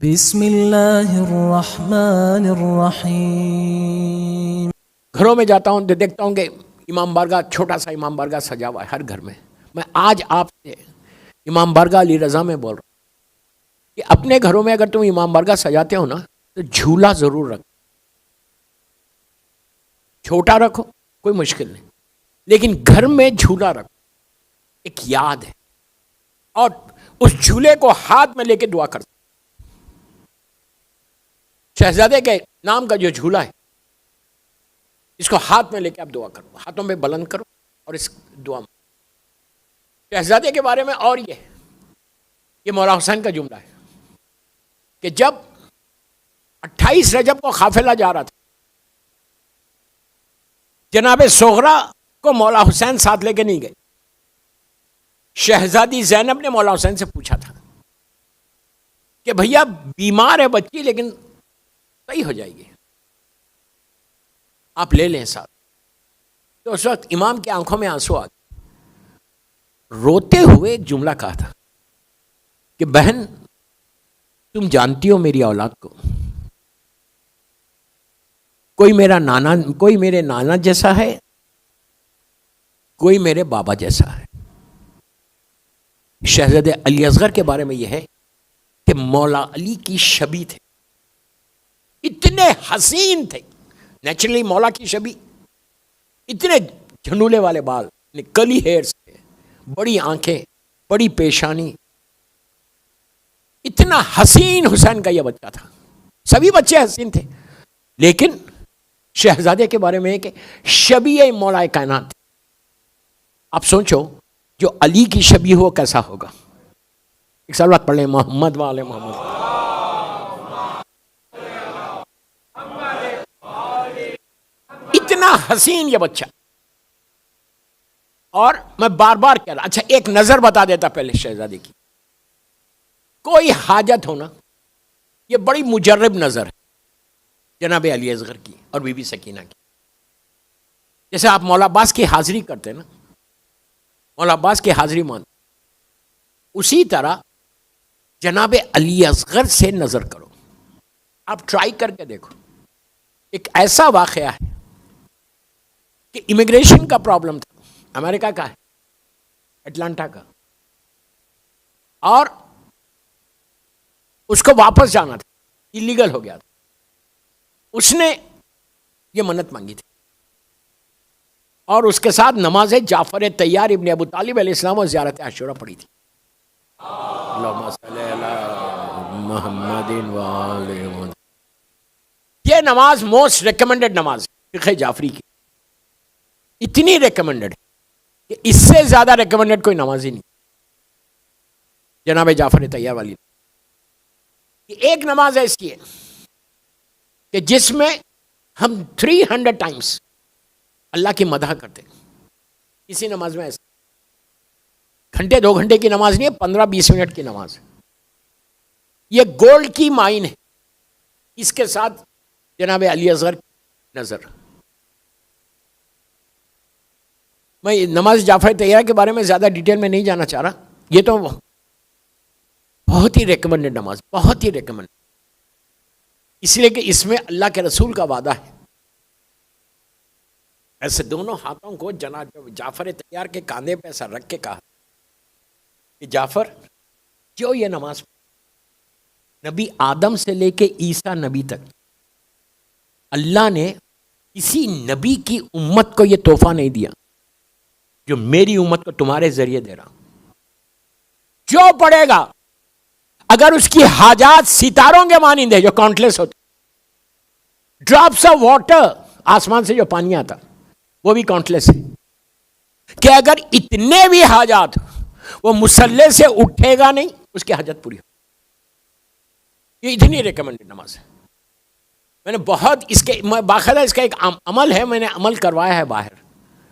بسم اللہ الرحمن الرحیم۔ گھروں میں جاتا ہوں تو دیکھتا ہوں کہ امام بارگاہ، چھوٹا سا امام بارگاہ سجا ہوا ہے ہر گھر میں۔ میں آج آپ سے امام بارگاہ علی رضا میں بول رہا ہوں کہ اپنے گھروں میں اگر تم امام بارگاہ سجاتے ہو نا تو جھولا ضرور رکھو، چھوٹا رکھو کوئی مشکل نہیں، لیکن گھر میں جھولا رکھو، ایک یاد ہے، اور اس جھولے کو ہاتھ میں لے کے دعا کرتا۔ شہزادے کے نام کا جو جھولا ہے اس کو ہاتھ میں لے کے آپ دعا کرو، ہاتھوں میں بلند کرو اور اس دعا میں۔ شہزادے کے بارے میں اور یہ مولا حسین کا جملہ ہے کہ جب 28 رجب کو قافلہ جا رہا تھا، جناب صغرا کو مولا حسین ساتھ لے کے نہیں گئے۔ شہزادی زینب نے مولا حسین سے پوچھا تھا کہ بھیا بیمار ہے بچی لیکن صحیح ہو جائے گی، آپ لے لیں ساتھ۔ تو اس وقت امام کی آنکھوں میں آنسو آ گئے، روتے ہوئے ایک جملہ کہا تھا کہ بہن تم جانتی ہو میری اولاد کو، کوئی میرے نانا جیسا ہے، کوئی میرے بابا جیسا ہے۔ شہزادے علی اصغر کے بارے میں یہ ہے کہ مولا علی کی شبیہ تھے، اتنے حسین تھے، نیچرلی مولا کی شبیہ، اتنے جھنڈولے والے بال، کلی ہیئرز تھے، بڑی آنکھیں، بڑی پیشانی، اتنا حسین حسین کا یہ بچہ تھا۔ سبھی بچے حسین تھے لیکن شہزادے کے بارے میں ہے کہ شبیہ مولا کائنات تھے۔ آپ سوچو جو علی کی شبیہ ہو کیسا ہوگا۔ ایک سالوات پڑھ لیں، محمد والے محمد۔ اتنا حسین یہ بچہ، اور میں بار بار کہہ رہا۔ اچھا ایک نظر بتا دیتا پہلے شہزادے کی، کوئی حاجت ہونا، یہ بڑی مجرب نظر ہے جناب علی اصغر کی اور بی بی سکینہ کی۔ جیسے آپ مولا عباس کی حاضری کرتے نا، مولا عباس کی حاضری مان، اسی طرح جناب علی اصغر سے نظر کرو۔ آپ ٹرائی کر کے دیکھو۔ ایک ایسا واقعہ ہے کہ امیگریشن کا پرابلم تھا، امریکہ کا ہے، اٹلانٹا کا، اور اس کو واپس جانا تھا، ایلیگل ہو گیا تھا۔ اس نے یہ منت مانگی تھی اور اس کے ساتھ نماز جعفر طیار ابن ابو طالب علیہ السلام اور زیارت عاشورہ پڑھی تھی۔ اللہم صلی علی محمد وآل محمد۔ یہ نماز موسٹ ریکمنڈڈ نماز ہے فقہ جعفری کی، اتنی ریکمنڈڈ ہے کہ اس سے زیادہ ریکمنڈڈ کوئی نماز ہی نہیں جناب جعفر طیار والی۔ یہ ایک نماز ہے اس کی کہ جس میں ہم 300 ٹائمز اللہ کی مدح کرتے ہیں۔ کسی نماز میں ایسا گھنٹے 2 گھنٹے کی نماز نہیں ہے، 15-20 منٹ کی نماز ہے۔ یہ گولڈ کی مائن ہے، اس کے ساتھ جناب علی اصغر نظر۔ میں نماز جعفر طیار کے بارے میں زیادہ ڈیٹیل میں نہیں جانا چاہ رہا، یہ تو بہت ہی ریکمنڈڈ نماز، بہت ہی ریکمنڈ، اس لیے کہ اس میں اللہ کے رسول کا وعدہ ہے۔ ایسے دونوں ہاتھوں کو جناب جعفر طیار کے کاندھے پہ ایسا رکھ کے کہا کہ جعفر جو یہ نماز نبی آدم سے لے کے عیسیٰ نبی تک اللہ نے کسی نبی کی امت کو یہ تحفہ نہیں دیا جو میری امت کو تمہارے ذریعے دے رہا ہوں۔ جو پڑھے گا اگر اس کی حاجات ستاروں کے مانند ہے جو کاؤنٹلیس ہوتے، ڈراپس آف واٹر، آسمان سے جو پانی آتا وہ بھی کاؤنٹلیس ہے، کہ اگر اتنے بھی حاجات وہ مصلی سے اٹھے گا نہیں اس کی حاجت پوری ہو۔ یہ اتنی ریکمنڈڈ نماز ہے۔ میں نے بہت باقاعدہ اس کا ایک عمل ہے، میں نے عمل کروایا ہے باہر۔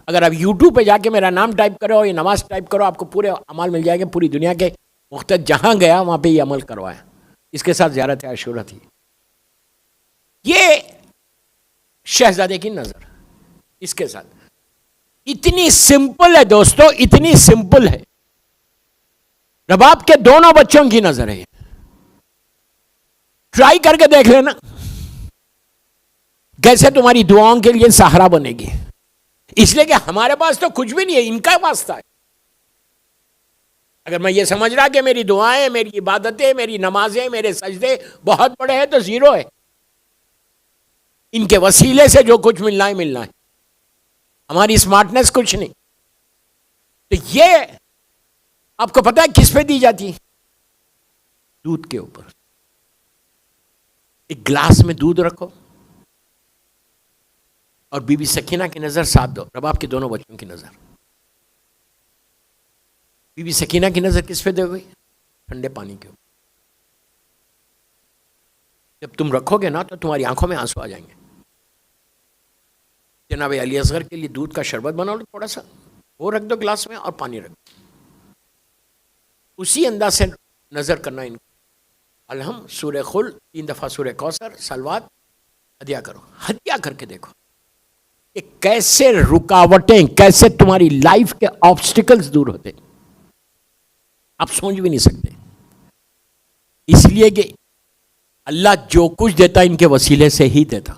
اگر آپ یوٹیوب پہ جا کے میرا نام ٹائپ کرو اور یہ نماز ٹائپ کرو، آپ کو پورے عمل مل جائے گا، پوری دنیا کے مختلف جہاں گیا وہاں پہ یہ عمل کروایا۔ اس کے ساتھ زیارت عاشورہ تھی۔ یہ شہزادے کی نظر اس کے ساتھ اتنی سمپل ہے دوستو، اتنی سمپل ہے۔ رباب کے دونوں بچوں کی نظر ہے، ٹرائی کر کے دیکھ لینا کیسے تمہاری دعاؤں کے لیے سہارا بنے گی. اس لیے کہ ہمارے پاس تو کچھ بھی نہیں ہے, ان کا واسطہ ہے. اگر میں یہ سمجھ رہا کہ میری دعائیں, میری عبادتیں, میری نمازیں, میرے سجدے بہت بڑے ہیں تو زیرو ہے. ان کے وسیلے سے جو کچھ ملنا ہے ملنا ہے, ہماری اسمارٹنس کچھ نہیں. تو یہ آپ کو پتا ہے کس پہ دی جاتی ہے؟ دودھ کے اوپر. ایک گلاس میں دودھ رکھو اور بی بی سکینہ کی نظر ساتھ دو, رباب کے دونوں بچوں کی نظر. بی بی سکینہ کی نظر کس پہ دے ہوئی؟ ٹھنڈے پانی کے اوپر. جب تم رکھو گے نا تو تمہاری آنکھوں میں آنسو آ جائیں گے. جناب علی اصغر کے لیے دودھ کا شربت بنا لو تھوڑا سا, وہ رکھ دو گلاس میں اور پانی رکھ دو. اسی انداز سے نظر کرنا ان کو. الحم, سورہ خل, 3 دفعہ سورہ کوثر, سلوات ہدیہ کرو. ہدیہ کر کے دیکھو کہ کیسے رکاوٹیں, کیسے تمہاری لائف کے آبسٹیکلز دور ہوتے, آپ سوچ بھی نہیں سکتے. اس لیے کہ اللہ جو کچھ دیتا ان کے وسیلے سے ہی دیتا.